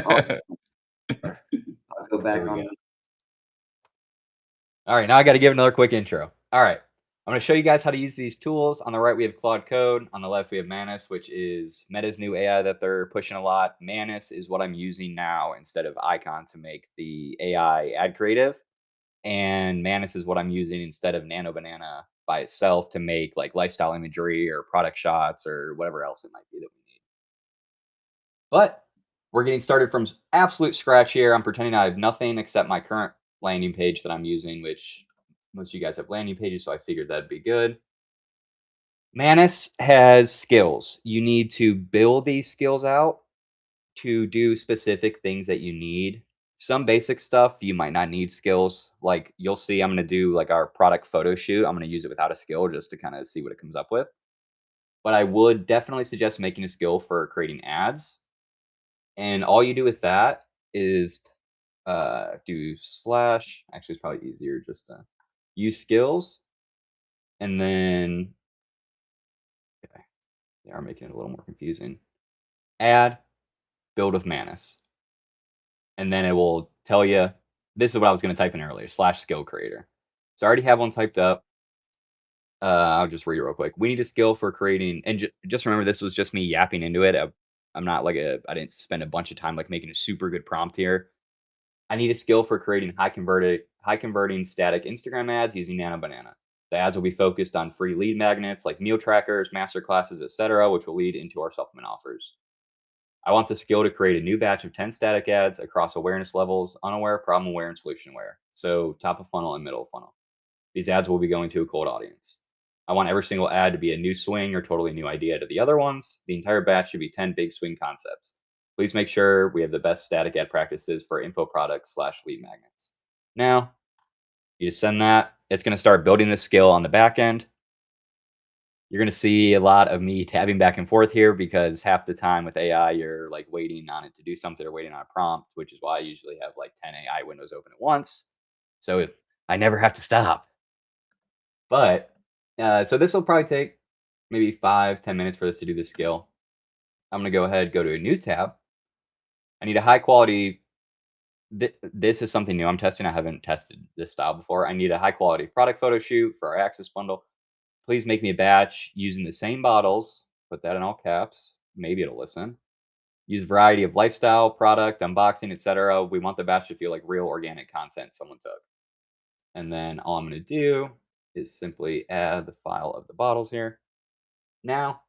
Oh, I'll go There back we on. go. All right, now I got to give another quick intro. All right, I'm going to show you guys how to use these tools. On the right, we have Claude Code. On the left, we have Manus, which is Meta's new AI that they're pushing a lot. Manus is what I'm using now instead of Icon to make the AI ad creative. And Manus is what I'm using instead of Nano Banana by itself to make like lifestyle imagery or product shots or whatever else it might be that we need. But we're getting started from absolute scratch here. I'm pretending I have nothing except my current landing page that I'm using, which most of you guys have landing pages, so I figured that'd be good. Manus has skills. You need to build these skills out to do specific things that you need. Some basic stuff you might not need skills. Like you'll see, I'm going to do like our product photo shoot. I'm going to use it without a skill just to kind of see what it comes up with. But I would definitely suggest making a skill for creating ads. And all you do with that is do slash. Actually, it's probably easier just to use skills. And then okay, they are making it a little more confusing. Add, build with Manus. And then it will tell you this is what I was going to type in earlier slash skill creator. So I already have one typed up. I'll just read it real quick. We need a skill for creating, and just remember this was just me yapping into it. I'm not like I didn't spend a bunch of time like making a super good prompt here. I need a skill for creating high converting static Instagram ads using Nano Banana. The ads will be focused on free lead magnets like meal trackers, master classes, etc., which will lead into our supplement offers. I want the skill to create a new batch of 10 static ads across awareness levels, unaware, problem aware, and solution aware. So top of funnel and middle of funnel. These ads will be going to a cold audience. I want every single ad to be a new swing or totally new idea to the other ones. The entire batch should be 10 big swing concepts. Please make sure we have the best static ad practices for info products slash lead magnets. Now, you just send that. It's going to start building this skill on the back end. You're going to see a lot of me tabbing back and forth here because half the time with AI, you're like waiting on it to do something or waiting on a prompt, which is why I usually have like 10 AI windows open at once. So I never have to stop. But so this will probably take maybe 5-10 minutes for this to do this skill. I'm going to go ahead, go to a new tab. I need a high quality. This is something new I'm testing. I haven't tested this style before. I need a high quality product photo shoot for our access bundle. Please make me a batch using the same bottles. Put that in all caps. Maybe it'll listen. Use a variety of lifestyle, product, unboxing, etc. We want the batch to feel like real organic content someone took. And then all I'm going to do is simply add the file of the bottles here. Now,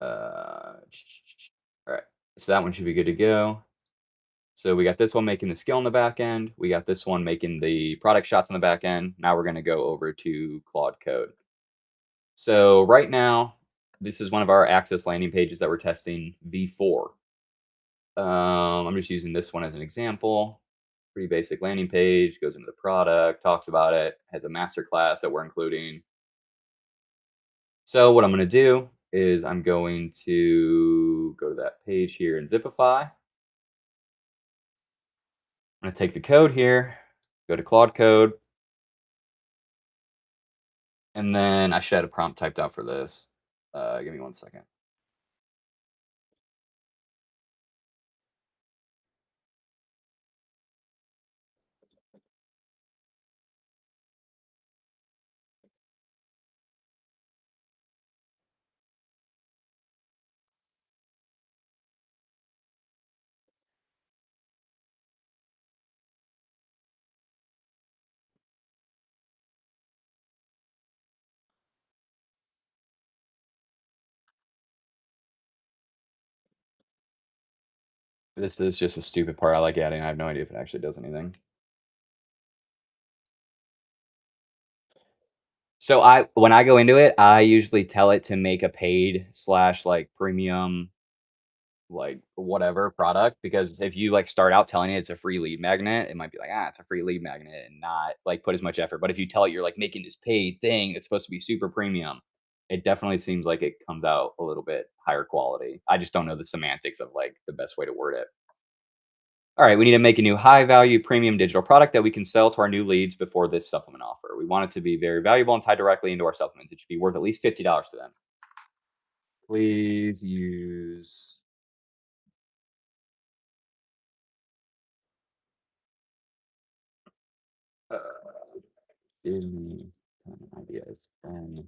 all right. So that one should be good to go. So we got this one making the skill on the back end. We got this one making the product shots on the back end. Now we're going to go over to Claude Code. So right now, this is one of our Access landing pages that we're testing V4. I'm just using this one as an example. Pretty basic landing page, goes into the product, talks about it, has a master class that we're including. So what I'm going to do is I'm going to go to that page here in Zipify. I'm going to take the code here, go to Claude Code, and then I should have a prompt typed out for this. Give me 1 second. This is just a stupid part I like adding. I have no idea if it actually does anything. So when I go into it, I usually tell it to make a paid slash like premium like whatever product because if you like start out telling it it's a free lead magnet, it might be like, it's a free lead magnet and not like put as much effort. But if you tell it you're like making this paid thing that's supposed to be super premium, it definitely seems like it comes out a little bit higher quality. I just don't know the semantics of like the best way to word it. All right, we need to make a new high value premium digital product that we can sell to our new leads before this supplement offer. We want it to be very valuable and tied directly into our supplements. It should be worth at least $50 to them. Please use Uh, give me 10 ideas. Can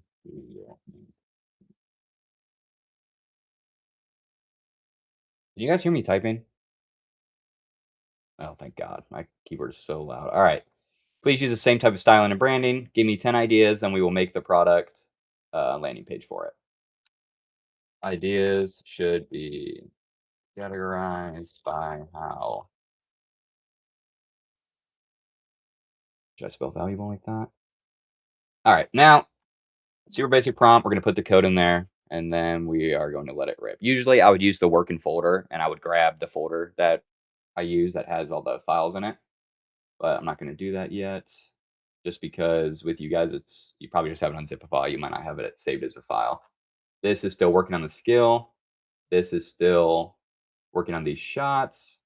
you guys hear me typing? Oh, thank God. My keyboard is so loud. All right. Please use the same type of styling and branding. Give me 10 ideas, then we will make the product landing page for it. Ideas should be categorized by how. Should I spell valuable like that? All right. Now, super basic prompt. We're going to put the code in there and then we are going to let it rip. Usually, I would use the working folder and I would grab the folder that I use that has all the files in it. But I'm not going to do that yet. Just because with you guys, it's you probably just have an unzip a file. You might not have it saved as a file. This is still working on the skill. This is still working on these shots.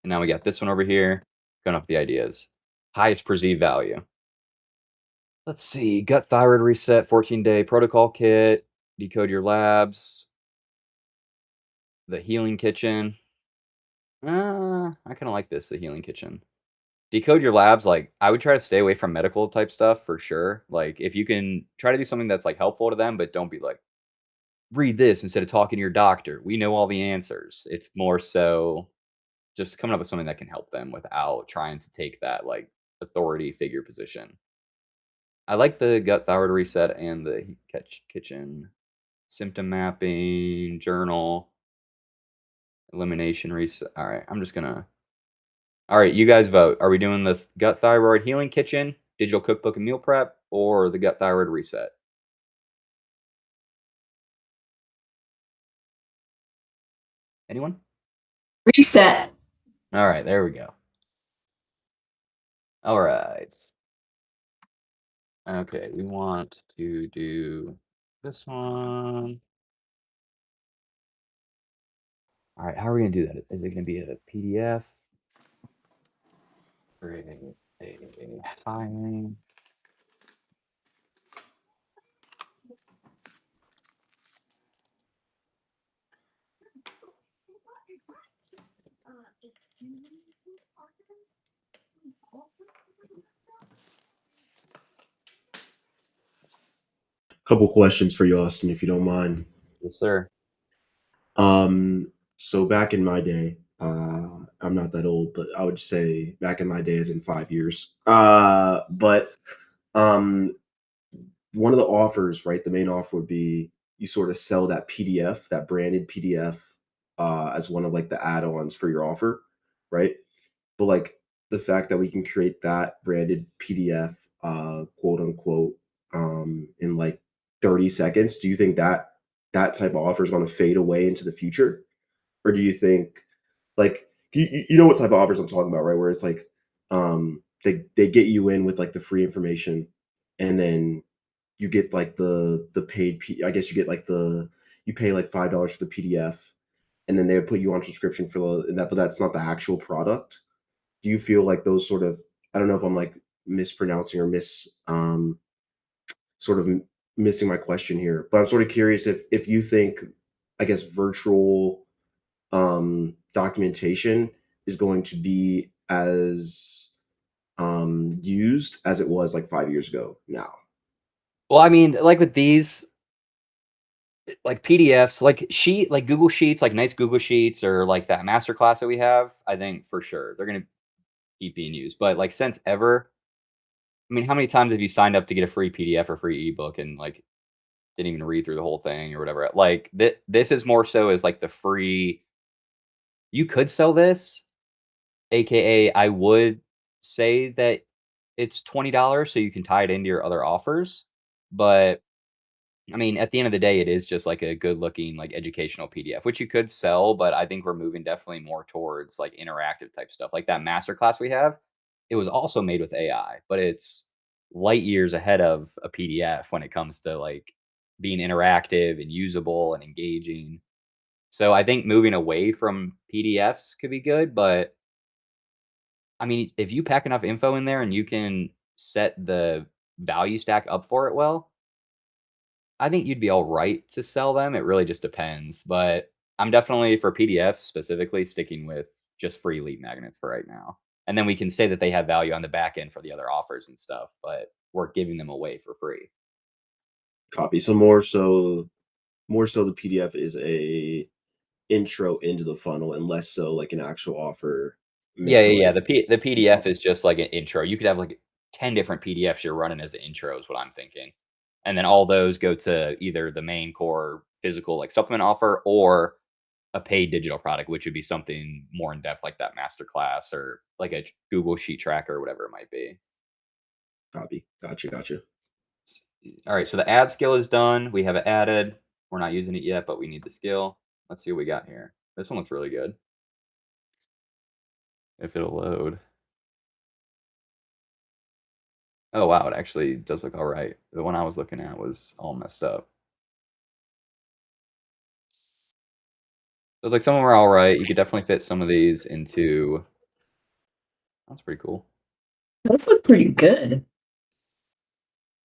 And now we got this one over here, going off the ideas. Highest perceived value. Let's see. Gut thyroid reset, 14-day protocol kit, decode your labs, the healing kitchen. I kind of like this, the healing kitchen. Decode your labs, like I would try to stay away from medical type stuff for sure. Like if you can try to do something that's like helpful to them, but don't be like, read this instead of talking to your doctor. We know all the answers. It's more so just coming up with something that can help them without trying to take that like authority figure position. I like the gut thyroid reset and the catch kitchen symptom mapping journal elimination reset. All right, I'm just gonna. All right, you guys vote. Are we doing the gut thyroid healing kitchen, digital cookbook and meal prep, or the gut thyroid reset? Anyone? Reset. All right, there we go. All right. Okay, we want to do this one. All right, how are we gonna do that? Is it gonna be a PDF? Create a hiring. Couple questions for you, Austin, if you don't mind. Yes, sir. So back in my day, I'm not that old, but I would say back in my day is in 5 years. But um, one of the offers, right? The main offer would be you sort of sell that PDF, that branded PDF, as one of like the add-ons for your offer, right? But like the fact that we can create that branded PDF, quote unquote, in like 30 seconds, do you think that that type of offer is going to fade away into the future? Or do you think like you know what type of offers I'm talking about, right? Where it's like they get you in with like the free information and then you get like the paid I guess you get like the you pay like $5 for the PDF and then they put you on subscription for that, but that's not the actual product. Do you feel like those sort of I don't know if I'm like mispronouncing or sort of missing my question here, but I'm sort of curious if you think I guess virtual documentation is going to be as used as it was like 5 years ago now. Well, I mean, like with these, like PDFs, like Google Sheets, like nice Google Sheets, or like that master class that we have. I think for sure they're gonna keep being used. But like since ever, I mean, how many times have you signed up to get a free PDF or free ebook and like didn't even read through the whole thing or whatever? Like this is more so as like the free. You could sell this, aka I would say that it's $20 so you can tie it into your other offers. But I mean, at the end of the day, it is just like a good looking, like educational PDF, which you could sell, but I think we're moving definitely more towards like interactive type stuff. Like that masterclass we have, it was also made with AI, but it's light years ahead of a PDF when it comes to like being interactive and usable and engaging. So I think moving away from PDFs could be good, but I mean, if you pack enough info in there and you can set the value stack up for it well, I think you'd be all right to sell them. It really just depends, but I'm definitely for PDFs specifically sticking with just free lead magnets for right now. And then we can say that they have value on the back end for the other offers and stuff, but we're giving them away for free. Copy. So more so the PDF is a intro into the funnel and less so like an actual offer Yeah, meant to yeah, yeah. like The PDF is just like an intro. You could have like 10 different PDFs you're running as an intro is what I'm thinking. And then all those go to either the main core physical like supplement offer or a paid digital product, which would be something more in depth like that masterclass or like a Google Sheet tracker or whatever it might be. copy. Gotcha. All right, so the ad skill is done. We have it added. We're not using it yet, but we need the skill. Let's see what we got here. This one looks really good. If it'll load. Oh, wow, it actually does look all right. The one I was looking at was all messed up. So it's like some of them are all right. You could definitely fit some of these into. That's pretty cool. Those look pretty good.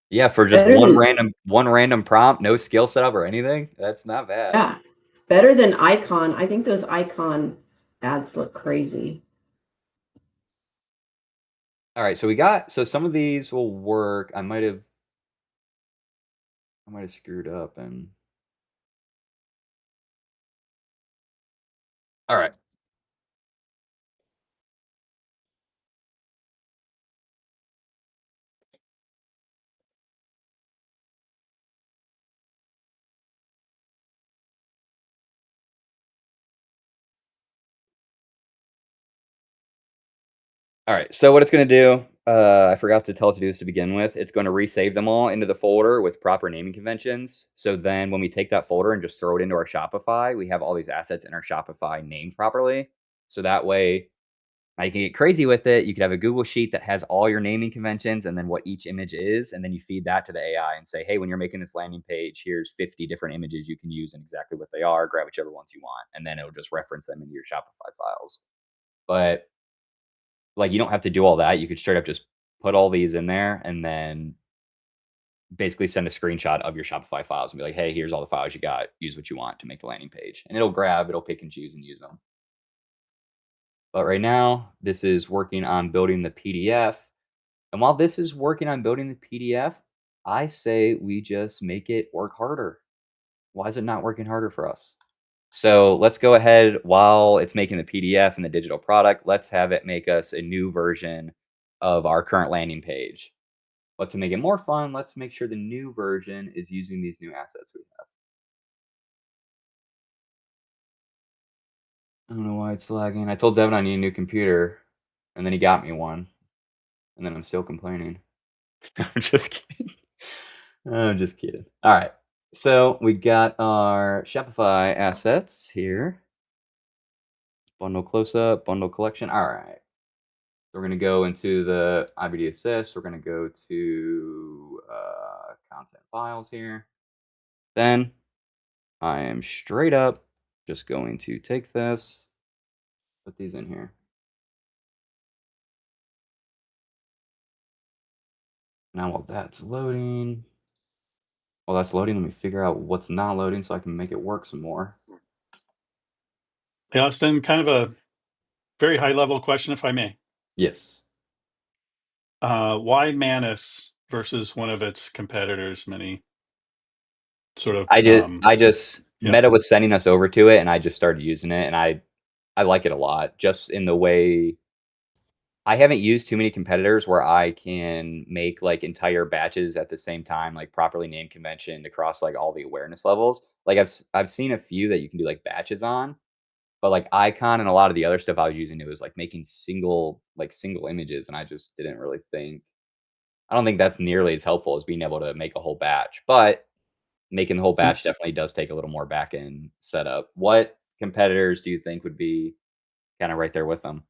Yeah, for just Better than one random prompt, no skill setup or anything. That's not bad. yeah, better than icon. I think those icon ads look crazy. All right, so some of these will work. I might have screwed up and. All right. All right, so what it's going to do, I forgot to tell it to do this to begin with. It's going to resave them all into the folder with proper naming conventions. So then when we take that folder and just throw it into our Shopify, we have all these assets in our Shopify named properly. So that way, now you can get crazy with it. You could have a Google Sheet that has all your naming conventions and then what each image is. And then you feed that to the AI and say, hey, when you're making this landing page, here's 50 different images you can use and exactly what they are. Grab whichever ones you want. And then it'll just reference them into your Shopify files. But like, you don't have to do all that. You could straight up just put all these in there and then basically send a screenshot of your Shopify files and be like, hey, here's all the files you got. Use what you want to make the landing page. And it'll pick and choose and use them. But right now, this is working on building the PDF. And while this is working on building the PDF, I say we just make it work harder. Why is it not working harder for us? So let's go ahead while it's making the PDF and the digital product. Let's have it make us a new version of our current landing page. But to make it more fun, let's make sure the new version is using these new assets we have. I don't know why it's lagging. I told Devin I need a new computer, and then he got me one, and then I'm still complaining. I'm just kidding. I'm just kidding. All right. So we got our Shopify assets here. Bundle close up, bundle collection. All right. So we're going to go into the IBD assist. We're going to go to content files here. Then I am straight up just going to take this, put these in here. Now while that's loading, let me figure out what's not loading so I can make it work some more. Hey, Austin, kind of a very high level question, if I may. Yes. Why Manus versus one of its competitors? Many sort of. I just yeah. Meta was sending us over to it, and I just started using it, and I like it a lot. Just in the way I haven't used too many competitors where I can make like entire batches at the same time, like properly named convention across like all the awareness levels. Like I've seen a few that you can do like batches on, but like Icon and a lot of the other stuff I was using, it was like making single images, and I just didn't really think. I don't think that's nearly as helpful as being able to make a whole batch, but making the whole batch definitely does take a little more back end setup. What competitors do you think would be kind of right there with them?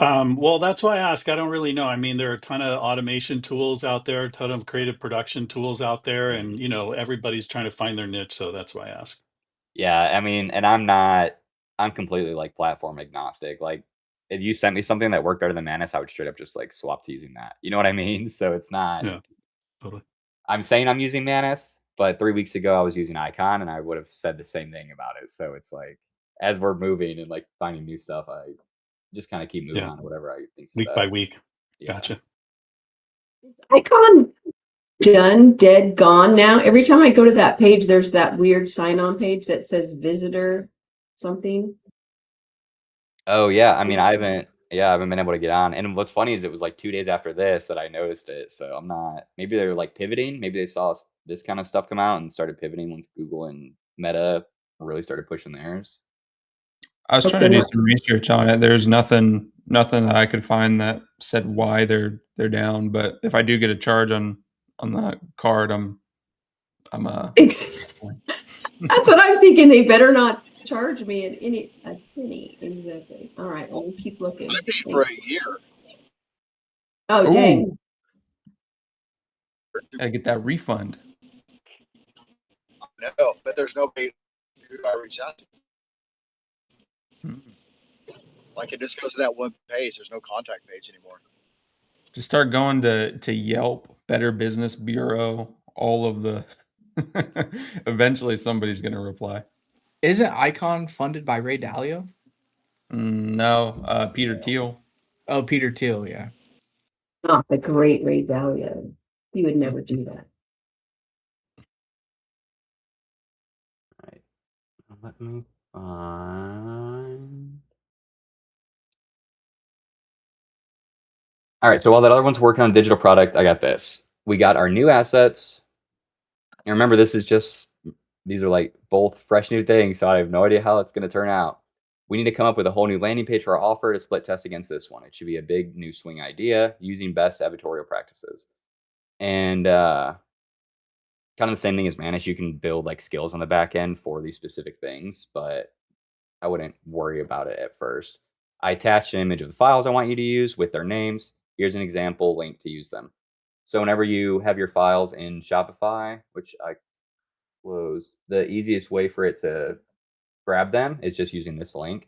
Well, that's why I ask. I don't really know. I mean, there are a ton of automation tools out there, a ton of creative production tools out there, and everybody's trying to find their niche. So that's why I ask. Yeah, I mean, and I'm completely like platform agnostic. Like if you sent me something that worked better than Manus, I would straight up just like swap to using that. You know what I mean? So it's not. Yeah, totally. I'm saying I'm using Manus, but 3 weeks ago I was using Icon, and I would have said the same thing about it. So it's like as we're moving and like finding new stuff, just kind of keep moving Yeah. on to whatever I think's the Week by best. week. Yeah. Gotcha. Icon done, dead, gone now. Every time I go to that page, there's that weird sign-on page that says visitor something. Oh yeah, I mean, I haven't been able to get on. And what's funny is it was like 2 days after this that I noticed it. So I'm not. Maybe they're like pivoting. Maybe they saw this kind of stuff come out and started pivoting once Google and Meta really started pushing theirs. I was But trying to they're do not- some research on it. There's nothing that I could find that said why they're down. But if I do get a charge on the card, I'm That's what I'm thinking. They better not charge me a penny. Exactly. All right. Well, we'll keep looking. I paid for a Thanks. year. Oh, dang. Ooh, gotta get that refund. No, but there's nobody who I reach out to. Mm. Like it just goes to that one page. There's no contact page anymore. Just start going to Yelp, Better Business Bureau, all of the. Eventually, somebody's gonna reply. Isn't Icon funded by Ray Dalio? No, Peter Thiel. Oh, Peter Thiel, yeah. Not the great Ray Dalio. He would never do that. Right. Let me find. All right. So while that other one's working on digital product, I got this. We got our new assets. And remember, these are like both fresh new things. So I have no idea how it's going to turn out. We need to come up with a whole new landing page for our offer to split test against this one. It should be a big new swing idea using best editorial practices. And kind of the same thing as Manus. You can build like skills on the back end for these specific things, but I wouldn't worry about it at first. I attached an image of the files I want you to use with their names. Here's an example link to use them. So whenever you have your files in Shopify, which I closed, the easiest way for it to grab them is just using this link.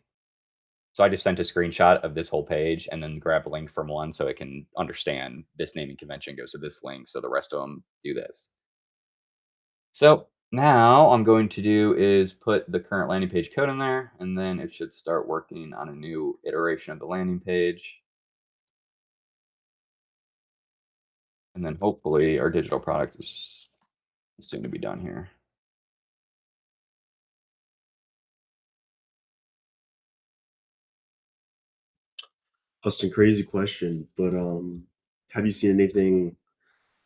So I just sent a screenshot of this whole page and then grab a link from one so it can understand this naming convention goes to this link. So the rest of them do this. So now I'm going to do is put the current landing page code in there, and then it should start working on a new iteration of the landing page. And then hopefully our digital product is soon to be done here. Austin, crazy question, but have you seen anything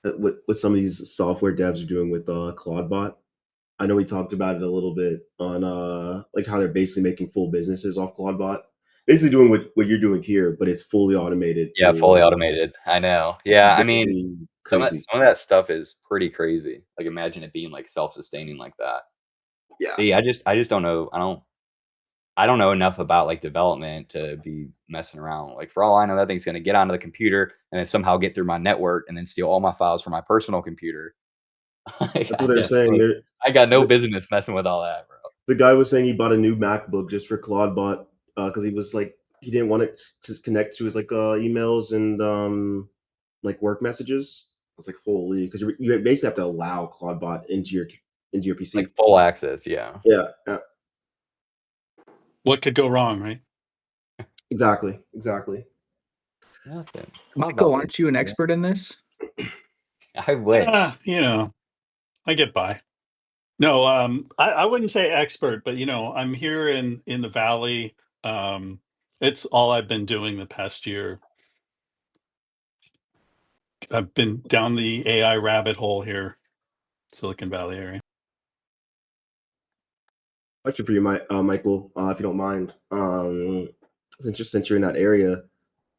that what some of these software devs are doing with Claudebot? I know we talked about it a little bit on like how they're basically making full businesses off Claudebot, basically doing what you're doing here, but it's fully automated. Yeah, fully automated. I know. Yeah, I mean, Very some crazy. of that stuff is pretty crazy. Like imagine it being like self-sustaining like that. Yeah. See, I just don't know. I don't know enough about like development to be messing around. Like for all I know, that thing's gonna get onto the computer and then somehow get through my network and then steal all my files from my personal computer. That's what they're saying. I got no business messing with all that, bro. The guy was saying he bought a new MacBook just for Claudebot because he was like he didn't want it to connect to his like emails and like work messages. I was like, holy, because you basically have to allow Claudebot into your PC. Like full access, yeah. Yeah. What could go wrong, right? Exactly. Nothing. Michael, aren't you an expert in this? I wish. You know, I get by. No, I wouldn't say expert, but you know, I'm here in the Valley. It's all I've been doing the past year. I've been down the AI rabbit hole here, Silicon Valley area. Question for you, Michael, if you don't mind. Since you're in that area,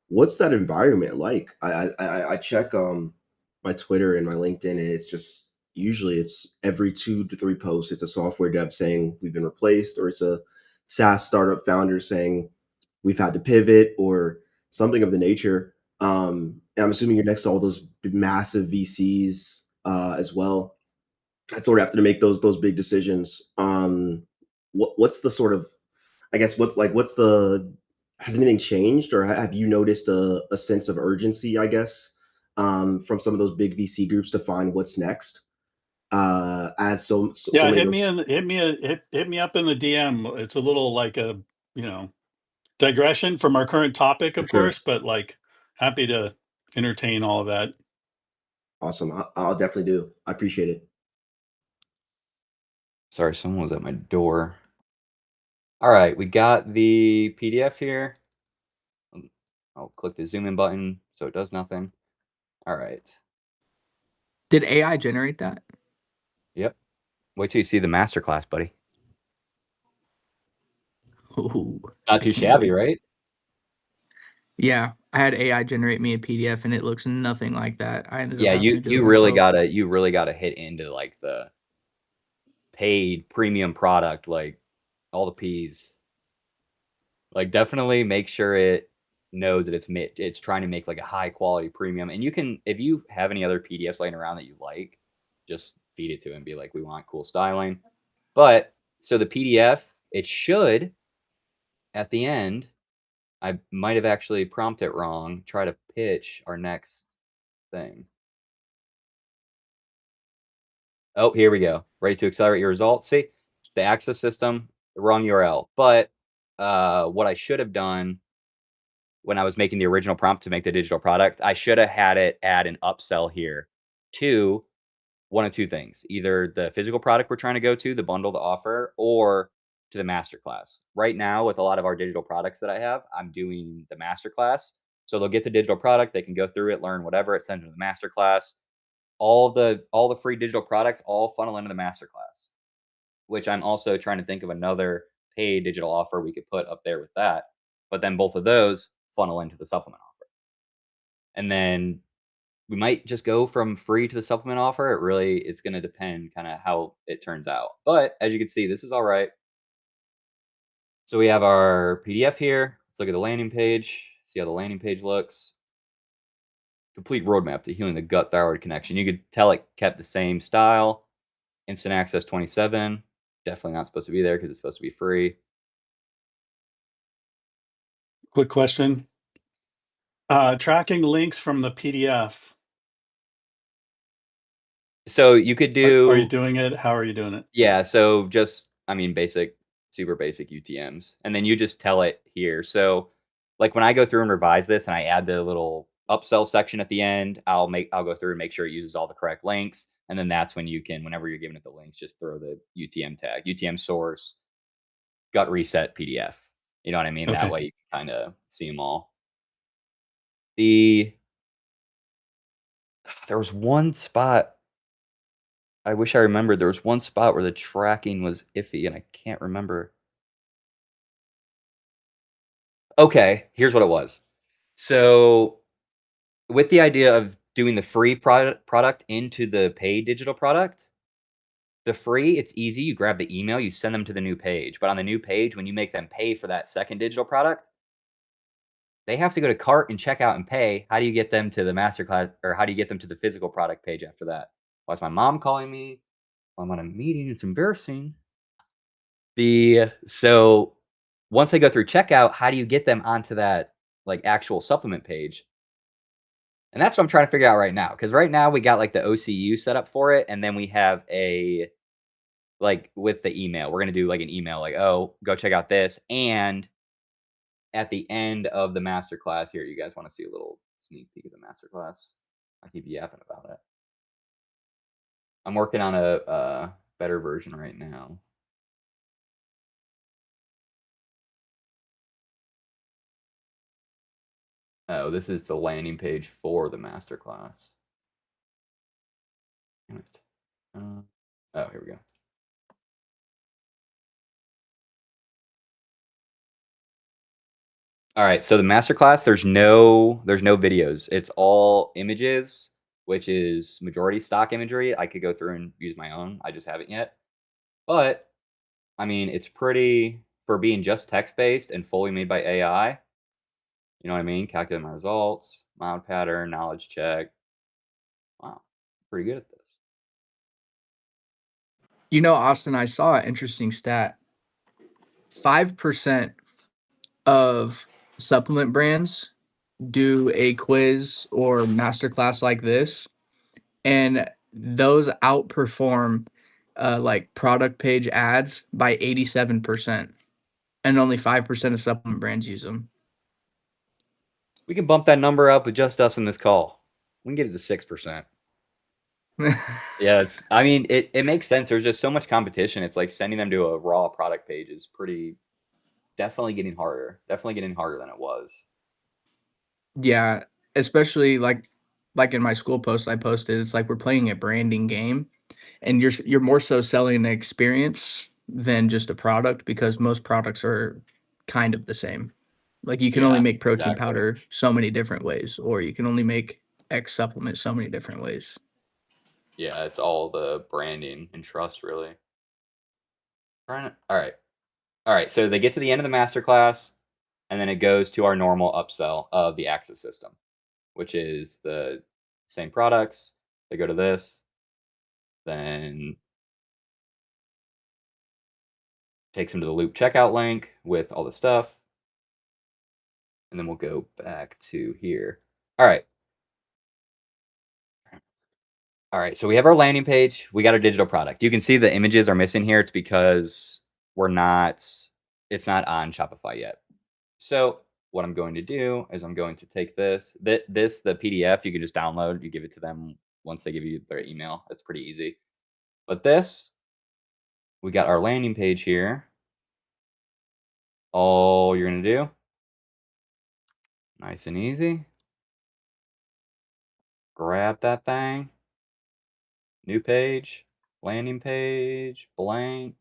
what's that environment like? I check my Twitter and my LinkedIn, and it's just usually it's every 2 to 3 posts, it's a software dev saying we've been replaced, or it's a SaaS startup founder saying we've had to pivot, or something of the nature. And I'm assuming you're next to all those massive VCs as well. That sort of have to make those big decisions. What's the sort of, I guess, has anything changed, or have you noticed a sense of urgency, I guess, from some of those big VC groups to find what's next? Yeah, hit me up in the DM. It's a little like a, you know, digression from our current topic, of Sure. course, but like happy to entertain all of that. Awesome. I'll definitely do. I appreciate it. Sorry, someone was at my door. All right, we got the PDF here. I'll click the zoom in button so it does nothing. All right. Did AI generate that? Yep. Wait till you see the masterclass, buddy. Ooh, Not I too can't shabby, wait. right? Yeah, I had AI generate me a PDF and it looks nothing like that. I ended up Yeah, having to do you it really myself. gotta hit into like the paid premium product, like all the P's. Like definitely make sure it knows that it's trying to make like a high quality premium. And you can, if you have any other PDFs laying around that you like, just feed it to it and be like, we want cool styling. But so the PDF, it should at the end, I might have actually prompted it wrong, try to pitch our next thing. Oh, here we go. Ready to accelerate your results. See, the access system, the wrong URL. But what I should have done when I was making the original prompt to make the digital product, I should have had it add an upsell here to one of two things: either the physical product we're trying to go to, the bundle, the offer, or to the masterclass. Right now, with a lot of our digital products that I have, I'm doing the masterclass. So they'll get the digital product, they can go through it, learn whatever, it sends them to the masterclass. All the free digital products all funnel into the masterclass, which I'm also trying to think of another paid digital offer we could put up there with that. But then both of those funnel into the supplement offer. And then we might just go from free to the supplement offer. It's going to depend kind of how it turns out. But as you can see, this is all right. So we have our PDF here. Let's look at the landing page, see how the landing page looks. Complete roadmap to healing the gut thyroid connection. You could tell it kept the same style. Instant access 27. Definitely not supposed to be there because it's supposed to be free. Quick question. Tracking links from the PDF. So you could do. Are you doing it? How are you doing it? Yeah. So just, I mean, super basic UTMs. And then you just tell it here. So like when I go through and revise this and I add the little upsell section at the end, I'll go through and make sure it uses all the correct links. And then that's when you can, whenever you're giving it the links, just throw the UTM tag, UTM source, gut reset PDF. You know what I mean? Okay. That way you can kind of see them all. There was one spot. I wish I remembered. There was one spot where the tracking was iffy, and I can't remember. Okay, here's what it was. So, with the idea of doing the free product into the paid digital product, the free, it's easy. You grab the email, you send them to the new page. But on the new page, when you make them pay for that second digital product, they have to go to cart and check out and pay. How do you get them to the masterclass, or how do you get them to the physical product page after that? Why is my mom calling me? I'm on a meeting. It's embarrassing. So once they go through checkout, how do you get them onto that like actual supplement page? And that's what I'm trying to figure out right now. Because right now we got like the OCU set up for it, and then we have like with the email, we're gonna do like an email, like, oh, go check out this. And at the end of the masterclass, here, you guys want to see a little sneak peek of the masterclass? I keep yapping about it. I'm working on a better version right now. Oh, this is the landing page for the masterclass. Damn it. Oh, here we go. All right, so the masterclass, there's no videos. It's all images, which is majority stock imagery. I could go through and use my own. I just haven't yet. But I mean, it's pretty, for being just text-based and fully made by AI. You know what I mean? Calculate my results, mild pattern, knowledge check. Wow, pretty good at this. You know, Austin, I saw an interesting stat. 5% of supplement brands do a quiz or masterclass like this, and those outperform like product page ads by 87%. and only 5% of supplement brands use them. We can bump that number up with just us in this call. We can get it to 6%. Yeah, I mean, it makes sense. There's just so much competition. It's like sending them to a raw product page is definitely getting harder. Definitely getting harder than it was. Yeah, especially like in my school post I posted, it's like we're playing a branding game, and you're more so selling an experience than just a product, because most products are kind of the same. Like you can only Yeah, make protein exactly. powder so many different ways, or you can only make X supplement so many different ways. Yeah, it's all the branding and trust, really. All right. So they get to the end of the masterclass, and then it goes to our normal upsell of the Axis system, which is the same products. They go to this, then takes them to the loop checkout link with all the stuff. And then we'll go back to here. All right. All right. So we have our landing page. We got our digital product. You can see the images are missing here. It's because it's not on Shopify yet. So what I'm going to do is I'm going to take the PDF, you can just download, you give it to them once they give you their email. It's pretty easy. But we got our landing page here. All you're going to do, nice and easy, grab that thing, new page, landing page, blank.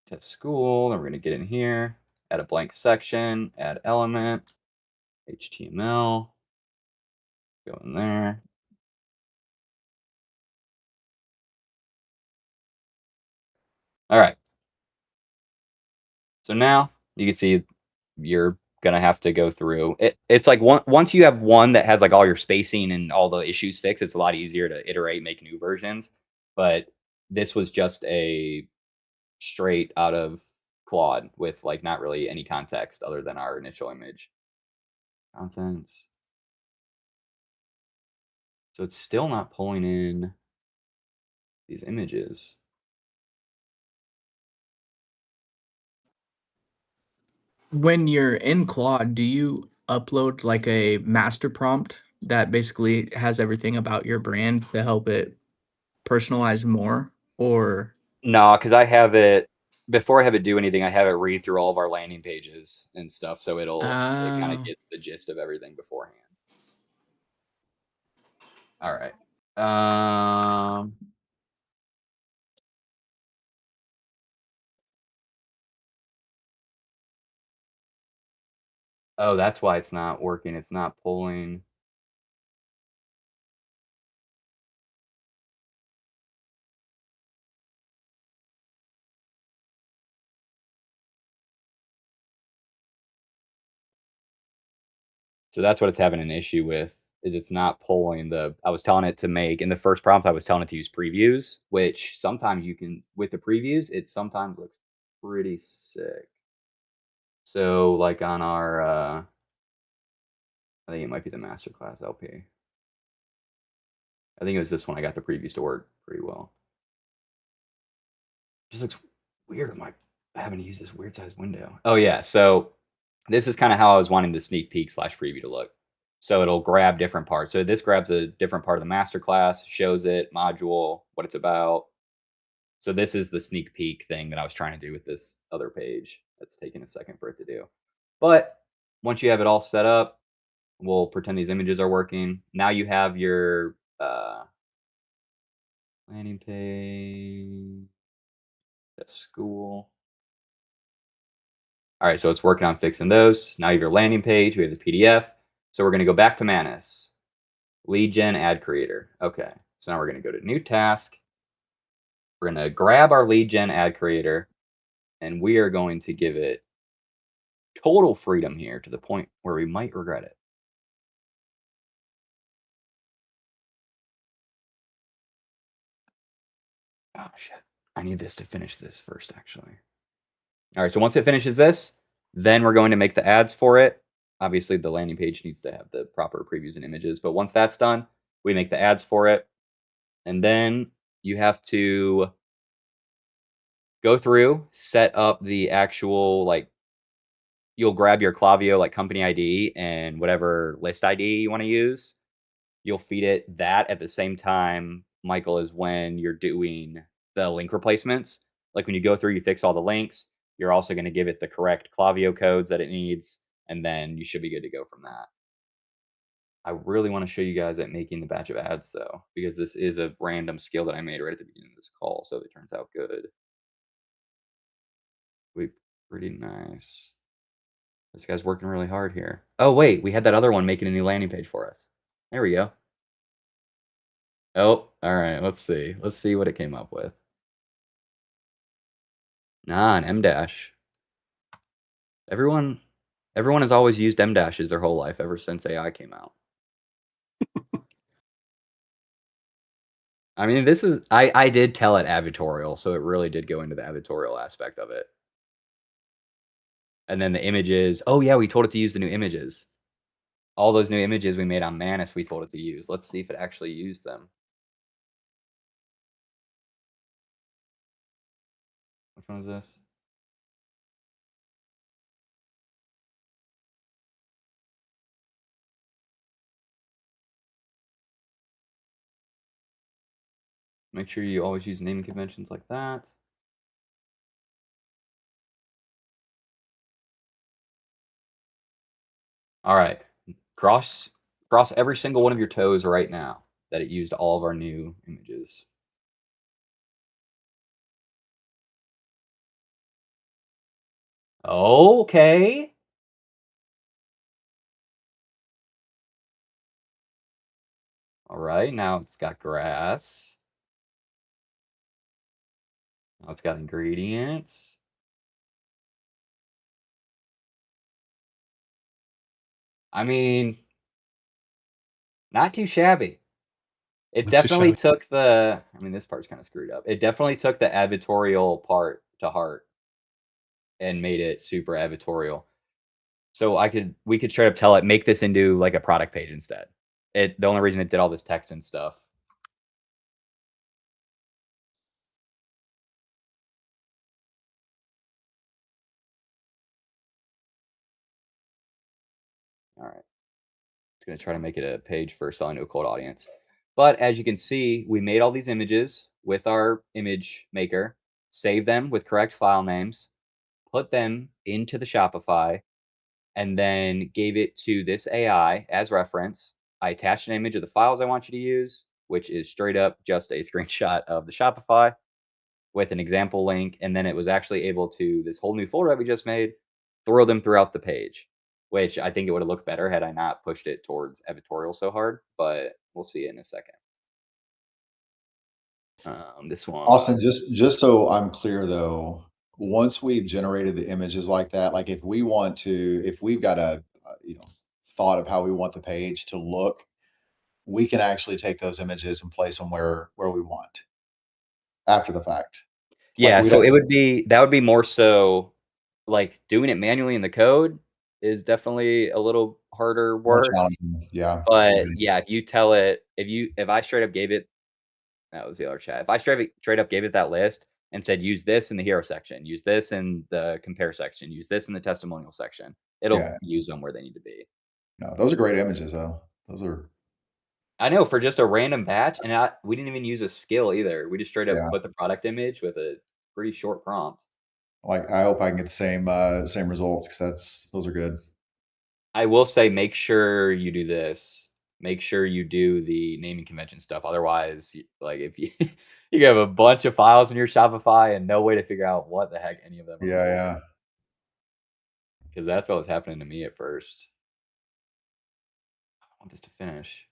Test school, then we're going to get in here, add a blank section, add element, HTML, go in there. All right. So now you can see you're gonna have to go through it. It's like once you have one that has like all your spacing and all the issues fixed, it's a lot easier to iterate, make new versions. But this was just a straight out of Claude with like not really any context other than our initial image. Contents. So it's still not pulling in these images. When you're in Claude, do you upload like a master prompt that basically has everything about your brand to help it personalize more? Or No, because I have it before I have it do anything, I have it read through all of our landing pages and stuff, so it kind of Oh. gets the gist of everything beforehand. All right. Oh, that's why it's not working. It's not pulling. So that's what it's having an issue with, is it's not pulling I was telling it to make, in the first prompt, I was telling it to use previews, which sometimes you can, with the previews, it sometimes looks pretty sick. So like on our, I think it might be the masterclass LP. I think it was this one. I got the previews to work pretty well. Just looks weird. I'm like, having to use this weird size window. Oh yeah. So this is kind of how I was wanting the sneak peek / preview to look. So it'll grab different parts. So this grabs a different part of the masterclass, shows it, module, what it's about. So this is the sneak peek thing that I was trying to do with this other page. That's taking a second for it to do. But once you have it all set up, we'll pretend these images are working. Now you have your landing page, at school. All right, so it's working on fixing those. Now you have your landing page. We have the PDF. So we're going to go back to Manus. Lead gen ad creator. Okay, so now we're going to go to new task. We're going to grab our lead gen ad creator, and we are going to give it total freedom here to the point where we might regret it. Oh, shit. I need this to finish this first, actually. All right, so once it finishes this, then we're going to make the ads for it. Obviously, the landing page needs to have the proper previews and images, but once that's done, we make the ads for it. And then you have to go through, set up the actual, like, you'll grab your Klaviyo, like, company ID and whatever list ID you wanna use. You'll feed it that at the same time, Michael, is when you're doing the link replacements. Like, when you go through, you fix all the links, you're also gonna give it the correct Klaviyo codes that it needs, and then you should be good to go from that. I really wanna show you guys at making the batch of ads, though, because this is a random skill that I made right at the beginning of this call, so if it turns out good. Pretty nice. This guy's working really hard here. Oh, wait, we had that other one making a new landing page for us. There we go. Oh, all right, let's see. Let's see what it came up with. Nah, an M dash. Everyone has always used M dashes their whole life ever since AI came out. I mean, this is I did tell it advertorial, so it really did go into the advertorial aspect of it. And then the images. Oh yeah, we told it to use the new images. All those new images we made on Manus, we told it to use. Let's see if it actually used them. Which one is this? Make sure you always use naming conventions like that. All right. Cross every single one of your toes right now that it used all of our new images. Okay. All right, now it's got grass. Now it's got ingredients. I mean, not too shabby. It Not too definitely shabby. took the, I mean, this part's kind of screwed up. It definitely took the advertorial part to heart and made it super advertorial. So we could straight up tell it, make this into like a product page instead. The only reason it did all this text and stuff. All right. It's going to try to make it a page for selling to a cold audience. But as you can see, we made all these images with our image maker, saved them with correct file names, put them into the Shopify, and then gave it to this AI as reference. I attached an image of the files I want you to use, which is straight up just a screenshot of the Shopify with an example link. And then it was actually able to, this whole new folder that we just made, throw them throughout the page, which I think it would have looked better had I not pushed it towards editorial so hard, but we'll see in a second. This one. Austin, just so I'm clear though, once we've generated the images like that, like if we've got a thought of how we want the page to look, we can actually take those images and place them where we want after the fact. Yeah, we so don't- that would be more so like doing it manually in the code is definitely a little harder more work. challenging. Yeah. But Okay. yeah, if you tell it, if I straight up gave it, that was the other chat. If I straight up gave it that list and said, use this in the hero section, use this in the compare section, use this in the testimonial section, it'll Yeah. use them where they need to be. No, those are great images though. Those are, I know, for just a random batch, and we didn't even use a skill either. We just straight up yeah. put the product image with a pretty short prompt. Like I hope I can get the same results because those are good. I will say, make sure you do this. Make sure you do the naming convention stuff. Otherwise, like if you you have a bunch of files in your Shopify and no way to figure out what the heck any of them are. Yeah. Because that's what was happening to me at first. I want this to finish.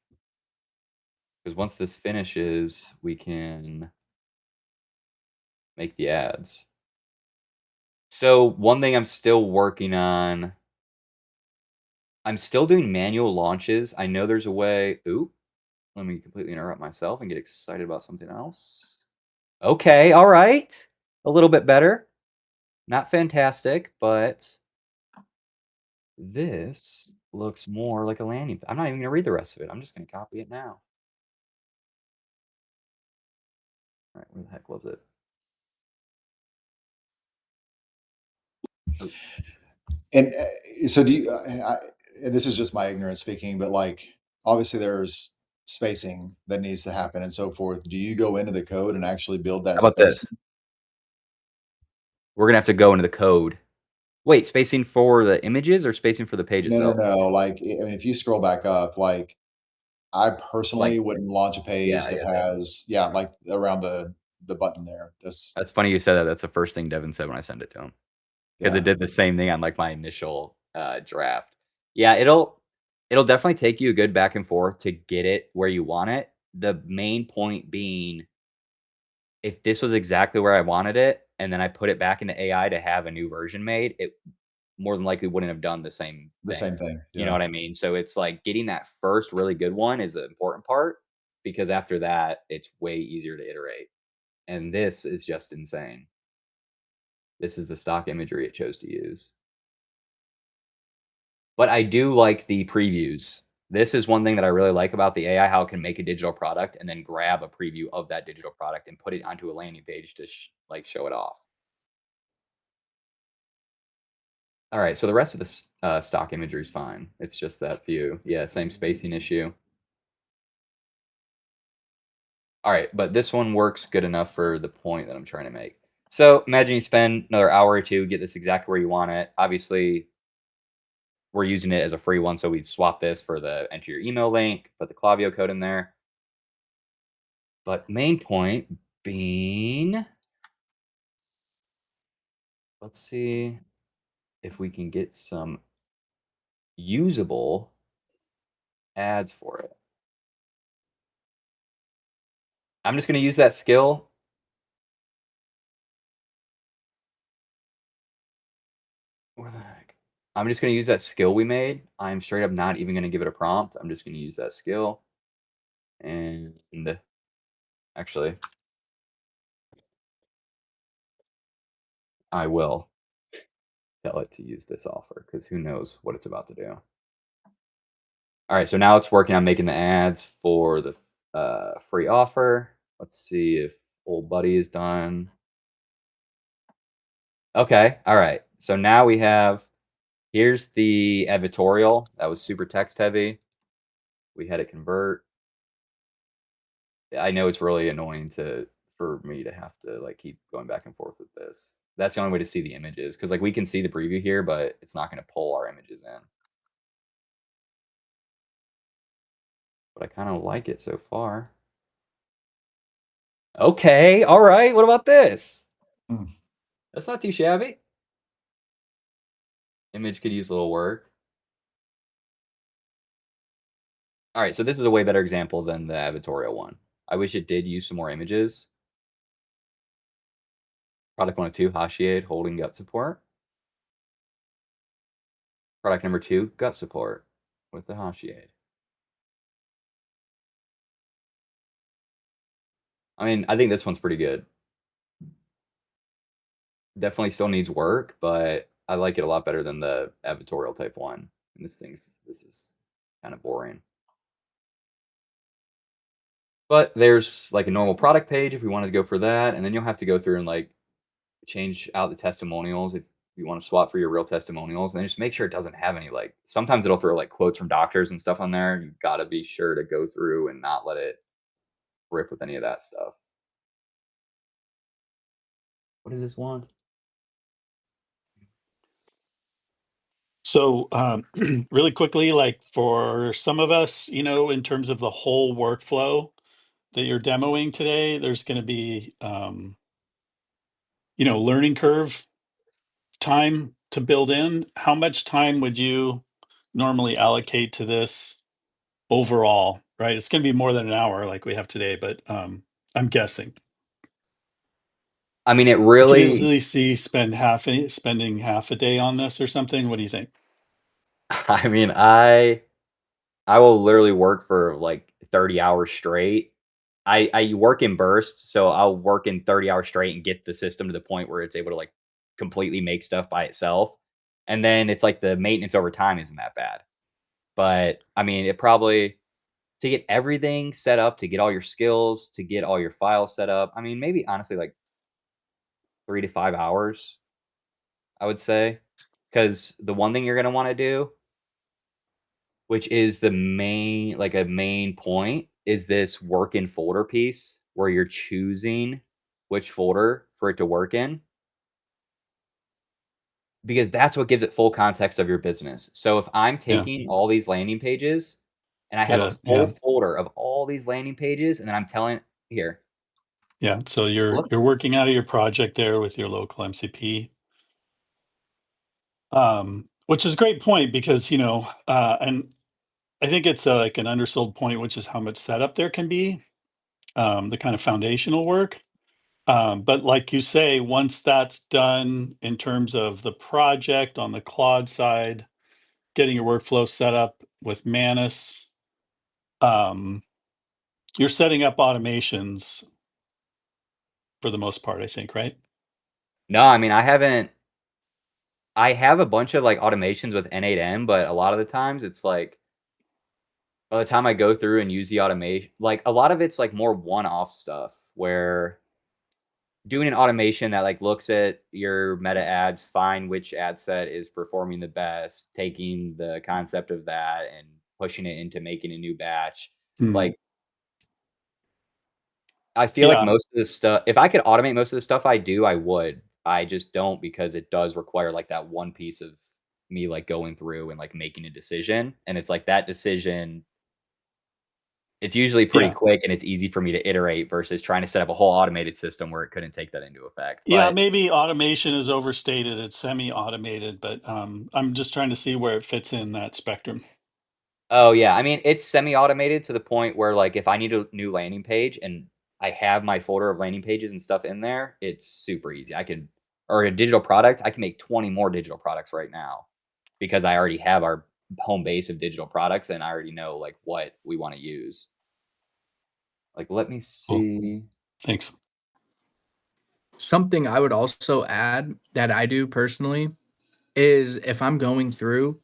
Because once this finishes, we can make the ads. So one thing I'm still working on, I'm still doing manual launches. I know there's a way. Ooh, let me completely interrupt myself and get excited about something else. Okay, all right. A little bit better. Not fantastic, but this looks more like a landing. I'm not even going to read the rest of it. I'm just going to copy it now. All right, where the heck was it? And so do you, and this is just my ignorance speaking, but like, obviously there's spacing that needs to happen and so forth. Do you go into the code and actually build that How about this? spacing? We're gonna have to go into the code. Wait, spacing for the images or spacing for the page No, no, itself? no. Like, I mean, if you scroll back up, like, I personally Like, wouldn't launch a page yeah, that has, like around the button there. That's, That's funny you said that. That's the first thing Devin said when I sent it to him. Because yeah, it did the same thing on like my initial draft. Yeah, it'll definitely take you a good back and forth to get it where you want it. The main point being, if this was exactly where I wanted it, and then I put it back into AI to have a new version made, it more than likely wouldn't have done the same the thing. same thing. You know Yeah. what I mean? So it's like getting that first really good one is the important part, because after that, it's way easier to iterate. And this is just insane. This is the stock imagery it chose to use. But I do like the previews. This is one thing that I really like about the AI, how it can make a digital product and then grab a preview of that digital product and put it onto a landing page to show it off. All right, so the rest of the stock imagery is fine. It's just that few. Yeah, same spacing issue. All right, but this one works good enough for the point that I'm trying to make. So imagine you spend another hour or two, get this exactly where you want it. Obviously, we're using it as a free one, so we'd swap this for the enter your email link, put the Klaviyo code in there. But main point being, let's see if we can get some usable ads for it. I'm just going to use that skill. Where the heck? I'm just going to use that skill we made. I'm straight up not even going to give it a prompt. I'm just going to use that skill. And actually, I will tell it to use this offer, because who knows what it's about to do. All right, so now it's working on making the ads for the free offer. Let's see if old buddy is done. Okay, all right. So now we have, here's the editorial. That was super text heavy. We had it convert. I know it's really annoying for me to have to like keep going back and forth with this. That's the only way to see the images, because like we can see the preview here, but it's not going to pull our images in. But I kind of like it so far. Okay, all right. What about this? That's not too shabby. Image could use a little work. All right, so this is a way better example than the editorial one. I wish it did use some more images. Product 102, Hashiade holding gut support. Product number 2, gut support with the Hashiade. I mean, I think this one's pretty good. Definitely still needs work, but I like it a lot better than the editorial type one. And this is kind of boring. But there's like a normal product page if we wanted to go for that, and then you'll have to go through and like change out the testimonials if you want to swap for your real testimonials, and then just make sure it doesn't have any, like, sometimes it'll throw like quotes from doctors and stuff on there. You got to be sure to go through and not let it rip with any of that stuff. What does this want? So, really quickly, like for some of us, in terms of the whole workflow that you're demoing today, there's going to be, learning curve time to build in. How much time would you normally allocate to this overall? Right, it's going to be more than an hour like we have today, but I'm guessing. I mean, it Could you really, easily see spending half a day on this or something? What do you think? I mean, I will literally work for like 30 hours straight. I work in bursts, so I'll work in 30 hours straight and get the system to the point where it's able to like completely make stuff by itself. And then it's like the maintenance over time isn't that bad. But I mean, it probably to get everything set up, to get all your skills, to get all your files set up. I mean, maybe honestly like 3 to 5 hours, I would say. Because the one thing you're going to want to do, which is the main, like a main point, is this work in folder piece where you're choosing which folder for it to work in. Because that's what gives it full context of your business. So if I'm taking all these landing pages and I have a full folder of all these landing pages, and then I'm telling here. Yeah. So you're working out of your project there with your local MCP. Which is a great point because, you know, and I think it's like an undersold point, which is how much setup there can be, the kind of foundational work. But like you say, once that's done in terms of the project on the Claude side, getting your workflow set up with Manus, you're setting up automations for the most part, I think, right? No, I mean, I have a bunch of like automations with N8N, but a lot of the times it's like, by the time I go through and use the automation, like a lot of it's like more one-off stuff where doing an automation that like looks at your meta ads, find which ad set is performing the best, taking the concept of that and pushing it into making a new batch. Like, I feel like most of this stuff, if I could automate most of the stuff I do, I would. I just don't because it does require like that one piece of me like going through and like making a decision. And it's like that decision, it's usually pretty quick and it's easy for me to iterate versus trying to set up a whole automated system where it couldn't take that into effect. Yeah, But maybe automation is overstated. It's semi-automated, but I'm just trying to see where it fits in that spectrum. oh yeah, I mean it's semi-automated to the point where like if I need a new landing page and I have my folder of landing pages and stuff in there, it's super easy. I can, or a digital product, I can make 20 more digital products right now because I already have our home base of digital products and I already know like what we want to use. Like, let me see. Thanks. Something I would also add that I do personally is if I'm going through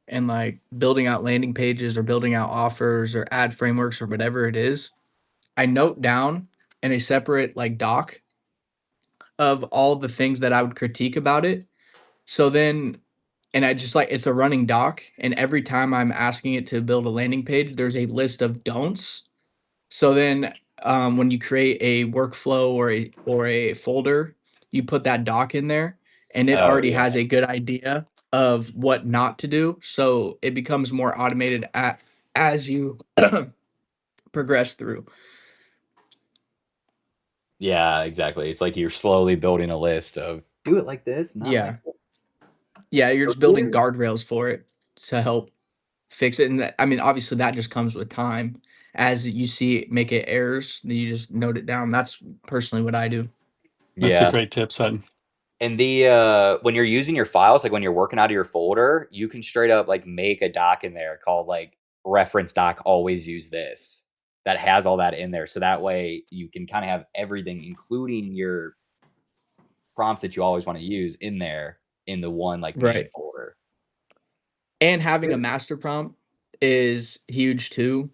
and like building out landing pages or building out offers or ad frameworks or whatever it is, I note down in a separate like doc of all the things that I would critique about it. So then, and I just like it's a running doc, and every time I'm asking it to build a landing page, there's a list of don'ts. So then, when you create a workflow or a folder, you put that doc in there, and it Oh already yeah. has a good idea of what not to do. So it becomes more automated as you progress through. Yeah, exactly. It's like you're slowly building a list of do it like this, not Yeah. like this. Yeah, you're So just building here- guardrails for it to help fix it. And that, I mean, obviously that just comes with time. As you see it make it errors, then you just note it down. That's personally what I do. That's a Yeah. great tip, Sutton. And the when you're using your files, like when you're working out of your folder, you can straight up like make a doc in there called like reference doc, always use this, that has all that in there. So that way you can kind of have everything, including your prompts that you always want to use in there in the one like main Right. folder. And having a master prompt is huge too.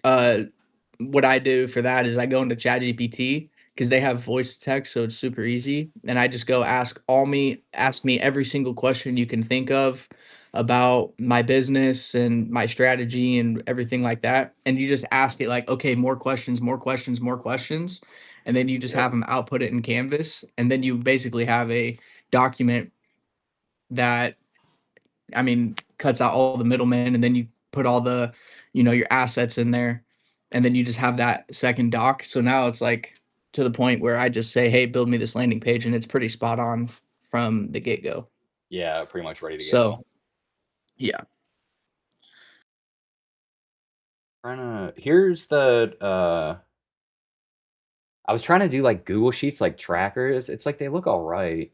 What I do for that is I go into ChatGPT because they have voice to text, so it's super easy. And I just go ask me every single question you can think of about my business and my strategy and everything like that. And you just ask it like, okay, more questions, more questions, more questions. And then you just have them output it in Canvas. And then you basically have a document that, I mean, cuts out all the middlemen, and then you put all the, your assets in there, and then you just have that second doc. So now it's like to the point where I just say, "Hey, build me this landing page," and it's pretty spot on from the get go. Yeah, pretty much ready to go. So, yeah. Here's the I was trying to do like Google Sheets like trackers. It's like they look all right,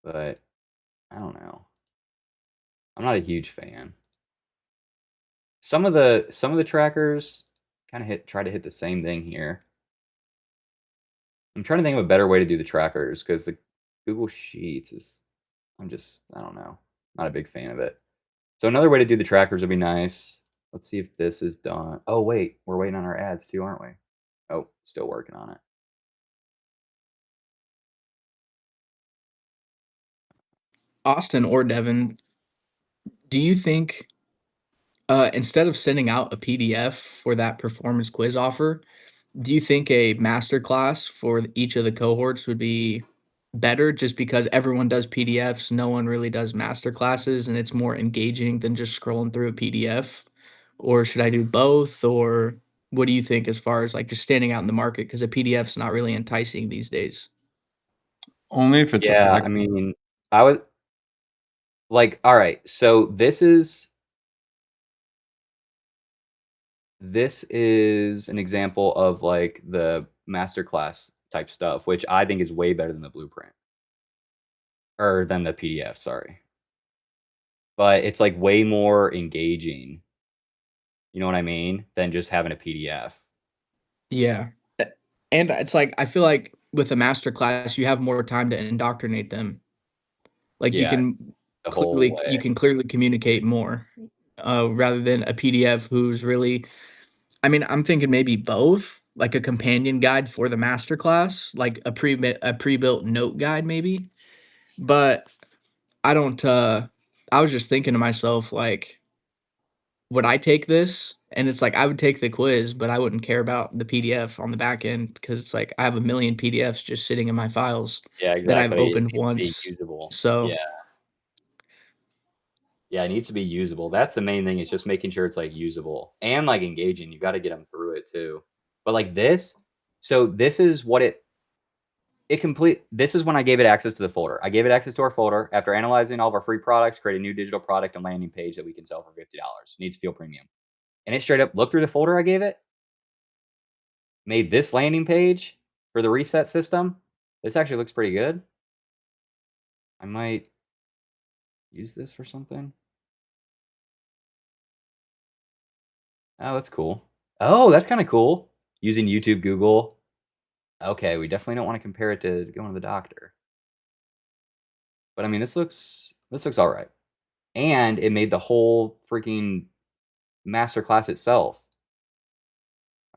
but I don't know. I'm not a huge fan. Some of the trackers kind of try to hit the same thing here. I'm trying to think of a better way to do the trackers because the Google Sheets is I don't know. Not a big fan of it. So another way to do the trackers would be nice. Let's see if this is done. Oh, wait. We're waiting on our ads too, aren't we? Oh, still working on it. Austin or Devin, do you think instead of sending out a PDF for that performance quiz offer, do you think a masterclass for each of the cohorts would be better just because everyone does PDFs, no one really does masterclasses, and it's more engaging than just scrolling through a PDF? Or should I do both? Or what do you think as far as like just standing out in the market? Because a PDF's not really enticing these days. Only if it's Yeah, I effective. mean, I would like, all right, so this is an example of like the masterclass type stuff, which I think is way better than the blueprint or than the PDF, sorry. But it's like way more engaging. You know what I mean? Than just having a PDF. Yeah. And it's like I feel like with a masterclass, you have more time to indoctrinate them. Like Yeah, the whole way. you can clearly communicate more, rather than a PDF who's really I mean, I'm thinking maybe both, like a companion guide for the masterclass, like a pre-built note guide maybe. But I don't I was just thinking to myself, like, would I take this? And it's like I would take the quiz, but I wouldn't care about the PDF on the back end because it's like I have a million PDFs just sitting in my files Yeah, that I've exactly. It opened needs to be once. usable. So Yeah. Yeah, it needs to be usable. That's the main thing, is just making sure it's, like, usable and, like, engaging. You gotta get them through it too. But, like, this so this is what this is when I gave it access to the folder. I gave it access to our folder after analyzing all of our free products, create a new digital product and landing page that we can sell for $50. Needs to feel premium. And it straight up looked through the folder I gave it, made this landing page for the reset system. This actually looks pretty good. I might use this for something. Oh, that's cool. Oh, that's kinda cool. Using YouTube, Google. Okay, we definitely don't wanna compare it to going to the doctor. But, I mean, this looks alright. And it made the whole freaking masterclass itself.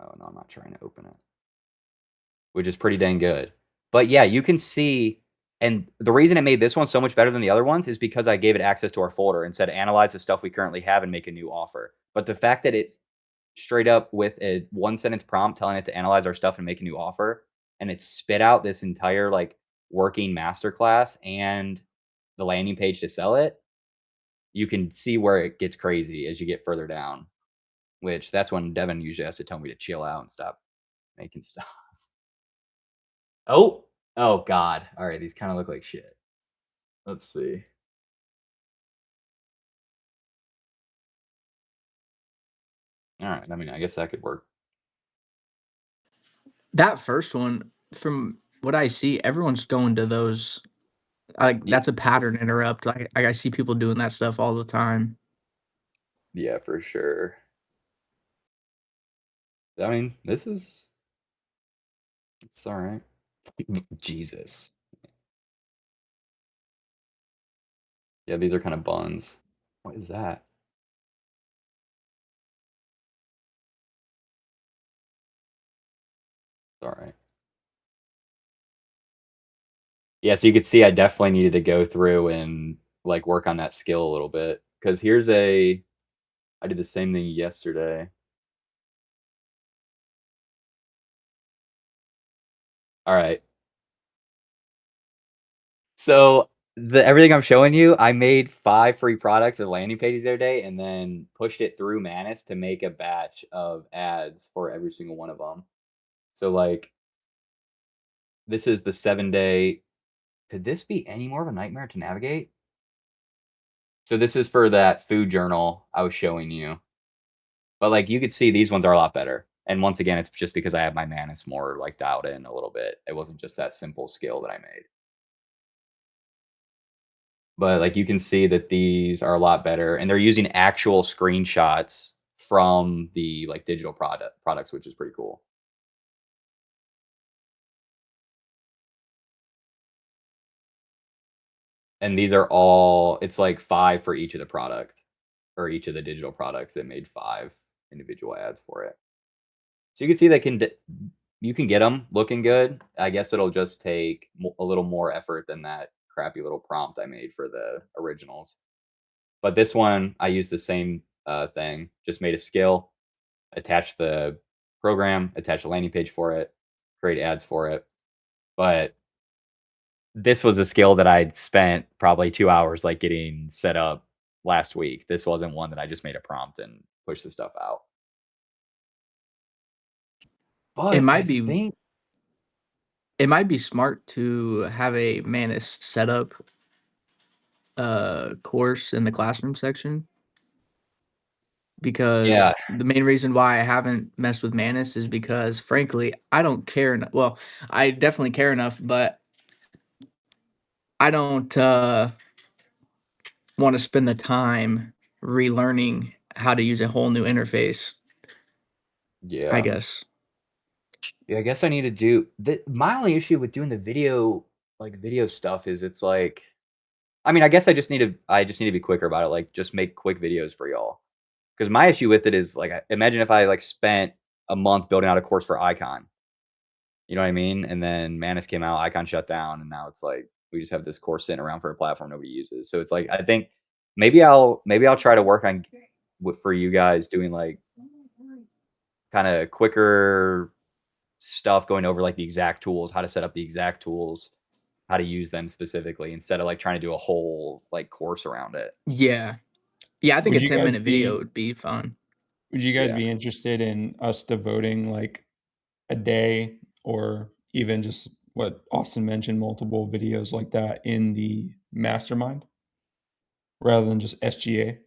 Oh, no, I'm not trying to open it. Which is pretty dang good. But, yeah, you can see, and the reason it made this one so much better than the other ones is because I gave it access to our folder and said, "Analyze the stuff we currently have and make a new offer." But the fact that it's straight up with a one-sentence prompt telling it to analyze our stuff and make a new offer, and it spit out this entire, like, working masterclass and the landing page to sell it, you can see where it gets crazy as you get further down, which that's when Devin usually has to tell me to chill out and stop making stuff. Oh! Oh god. Alright, these kinda look like shit. Let's see. Alright, I mean, I guess that could work. that first one, from what I see, everyone's going to those. Like Ye that's a pattern interrupt. I see people doing that stuff all the time. Yeah, for sure. I mean, it's alright. Jesus. Yeah, these are kinda buns. What is that? Alright. Yeah, so you could see I definitely needed to go through and, like, work on that skill a little bit. Because I did the same thing yesterday. Alright. So, everything I'm showing you, I made 5 free products of landing pages the other day and then pushed it through Manus to make a batch of ads for every single one of them. So, like, this is the 7-day. Could this be any more of a nightmare to navigate? So this is for that food journal I was showing you. But, like, you could see these ones are a lot better. And once again, it's just because I have my Manus more, like, dialed in a little bit. It wasn't just that simple skill that I made. But, like, you can see that these are a lot better, and they're using actual screenshots from the, like, digital products, which is pretty cool. And these are all it's like 5 for each of the product. or each of the digital products. It made 5 individual ads for it. So you can see you can get them looking good. I guess it'll just take a little more effort than that crappy little prompt I made for the originals. But this one, I used the same thing, just made a skill, attach the program, attach a landing page for it, create ads for it. But this was a skill that I'd spent probably 2 hours like getting set up last week. This wasn't one that I just made a prompt and pushed the stuff out. But It might I be think it might be smart to have a Manus setup course in the classroom section, because yeah, the main reason why I haven't messed with Manus is because, frankly, I don't care enough. Well, I definitely care enough, but I don't want to spend the time relearning how to use a whole new interface, I yeah. guess. Yeah, I guess I need to do my only issue with doing the video stuff is it's like I mean, I guess I just need to be quicker about it, like just make quick videos for y'all. Because my issue with it is like imagine if I like spent a month building out a course for Icon. You know what I mean? And then Manus came out, Icon shut down, and now it's like we just have this course sitting around for a platform nobody uses. So it's like I think maybe I'll try to work on for you guys doing like kind of quicker stuff, going over like the exact tools, how to set up the exact tools, how to use them specifically, instead of like trying to do a whole like course around it. Yeah. Yeah, I think a Would you guys 10-minute video would be fun. would you guys Yeah. be interested in us devoting like a day or even just what Austin mentioned, multiple videos like that in the mastermind rather than just SGA?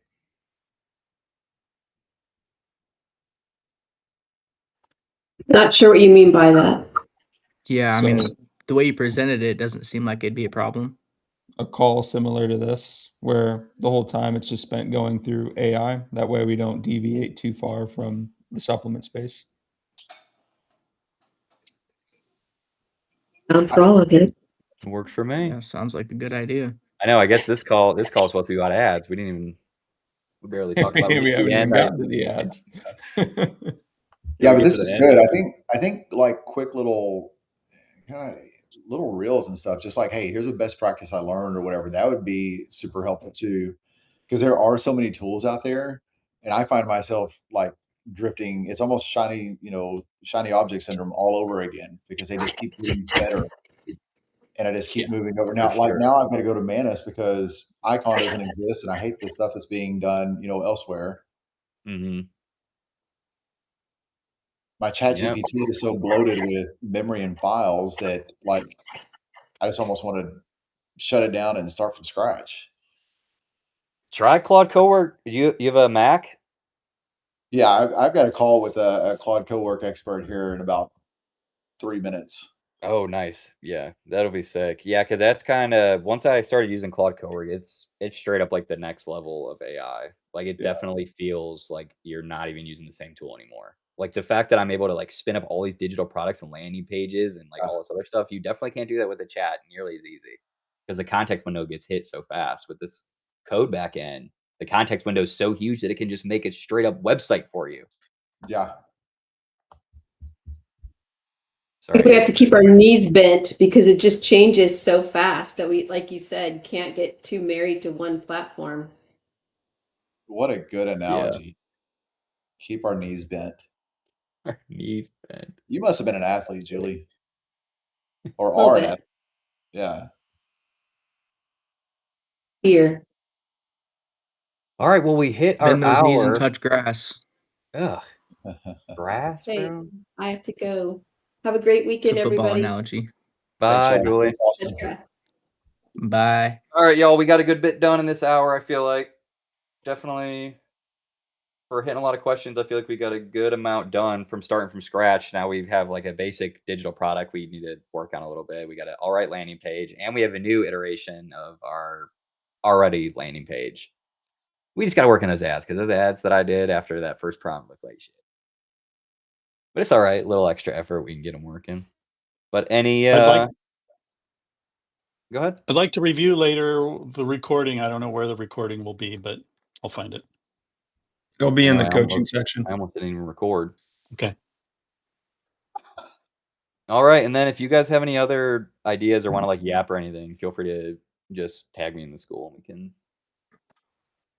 Not sure what you mean by that. Yeah, I mean, So the way you presented it doesn't seem like it'd be a problem. a call similar to this where the whole time it's just spent going through AI. That way we don't deviate too far from the supplement space. Down for all of it. It works for me. Yeah, sounds like a good idea. I know. I guess this call is supposed to be about ads. We barely talked about them We at the haven't even end. gotten to the ads. Yeah, we but get this to is the good. end? I think like quick little kind of little reels and stuff, just like, hey, here's a best practice I learned or whatever. That would be super helpful too. Because there are so many tools out there. And I find myself like drifting. It's almost shiny object syndrome all over again because they just keep getting better. And I just keep Yeah, moving over. for Now, like sure. now I've got to go to Manus because Icon doesn't exist and I hate the stuff that's being done, elsewhere. Mm-hmm. My chat Yep. GPT is so bloated with memory and files that like I just almost want to shut it down and start from scratch. Try Claude Cowork. You have a Mac? Yeah, I've got a call with a Claude Cowork expert here in about 3 minutes. Oh, nice. Yeah, that'll be sick. Yeah, because that's kind of once I started using Claude Cowork, it's straight up like the next level of AI. Like it Yeah. definitely feels like you're not even using the same tool anymore. Like the fact that I'm able to like spin up all these digital products and landing pages and like all this other stuff, you definitely can't do that with the chat nearly as easy because the context window gets hit so fast with this code backend. The context window is so huge that it can just make a straight up website for you. Yeah. Sorry, We have to keep our knees bent because it just changes so fast that we, like you said, can't get too married to one platform. What a good analogy. Keep our knees bent. our knees bent. You must have been an athlete, Julie. Or A little are an bit. athlete. Yeah. Here. All right, well, we hit our Bend those knees and hour. touch grass. Ugh, grass, Hey, bro. I have to go. Have a great It's a weekend, football everybody. analogy. Bye, Thanks, Julie. Thanks, Austin. Touch grass. Bye. All right, y'all, we got a good bit done in this hour. I feel like definitely for hitting a lot of questions. I feel like we got a good amount done from starting from scratch. Now we have like a basic digital product we need to work on a little bit. We got an all right landing page, and we have a new iteration of our already landing page. We just got to work on those ads because those ads that I did after that first prompt look like shit. But it's all right. Little extra effort, we can get them working. But any I'd go ahead. like to review later the recording. I don't know where the recording will be, but I'll find it. It'll be in the Anyway, coaching section. I almost didn't even record. Okay. All right, and then if you guys have any other ideas or want to like yap or anything, feel free to just tag me in the school. We can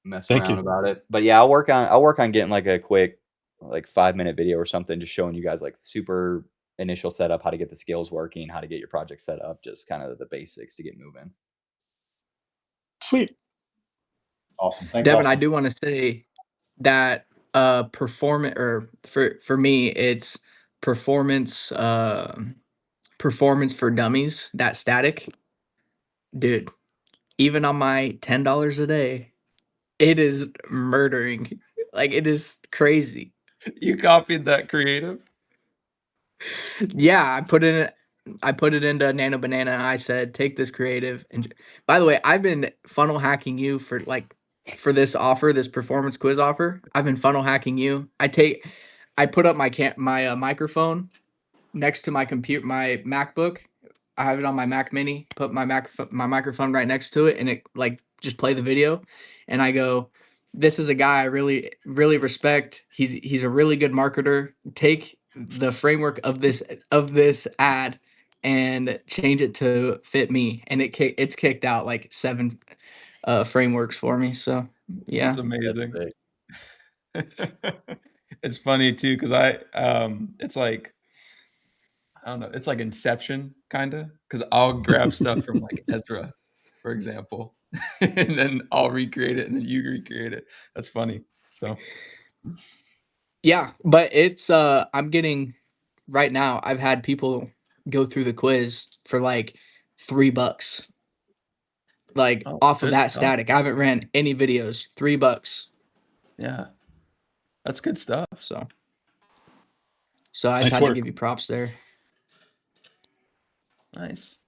mess Thank around you. about it. But yeah, I'll work on getting like a quick like 5-minute video or something, just showing you guys like super initial setup, how to get the skills working, how to get your project set up, just kind of the basics to get moving. Sweet. Awesome. Thanks, Devin, I Austin. do want to say that performance, or for me, it's performance performance for dummies, that static. Dude, even on my $10 a day, it is murdering. Like, it is crazy. You copied that creative? Yeah, I put it into Nano Banana and I said, take this creative. And by the way, I've been funnel hacking you for this offer, this performance quiz offer. I've been funnel hacking you. I put up my microphone next to my MacBook. I have it on my Mac Mini. Put my microphone right next to it, and it like just play the video. And I go, "This is a guy I really respect. He's a really good marketer. Take the framework of this ad and change it to fit me." And it's kicked out like 7 frameworks for me. So yeah, That's amazing. sick. It's funny too, because it's like, I don't know, it's like Inception kind of, because I'll grab stuff from like Ezra, for example, and then I'll recreate it, and then you recreate it. That's funny. So yeah, but it's I'm getting right now. I've had people go through the quiz for like $3, like oh, off of good that stuff. static. I haven't ran any videos. $3. Yeah, that's good stuff. So I Nice just had to work. give you props there. Nice.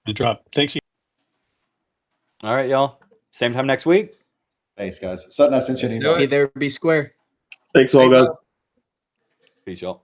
Good job. Thanks. All right, y'all. Same time next week. Thanks, guys. Sutton, I sent you an Do email. it. Be there, be square. Thanks all, Thanks, guys. guys. Peace, y'all.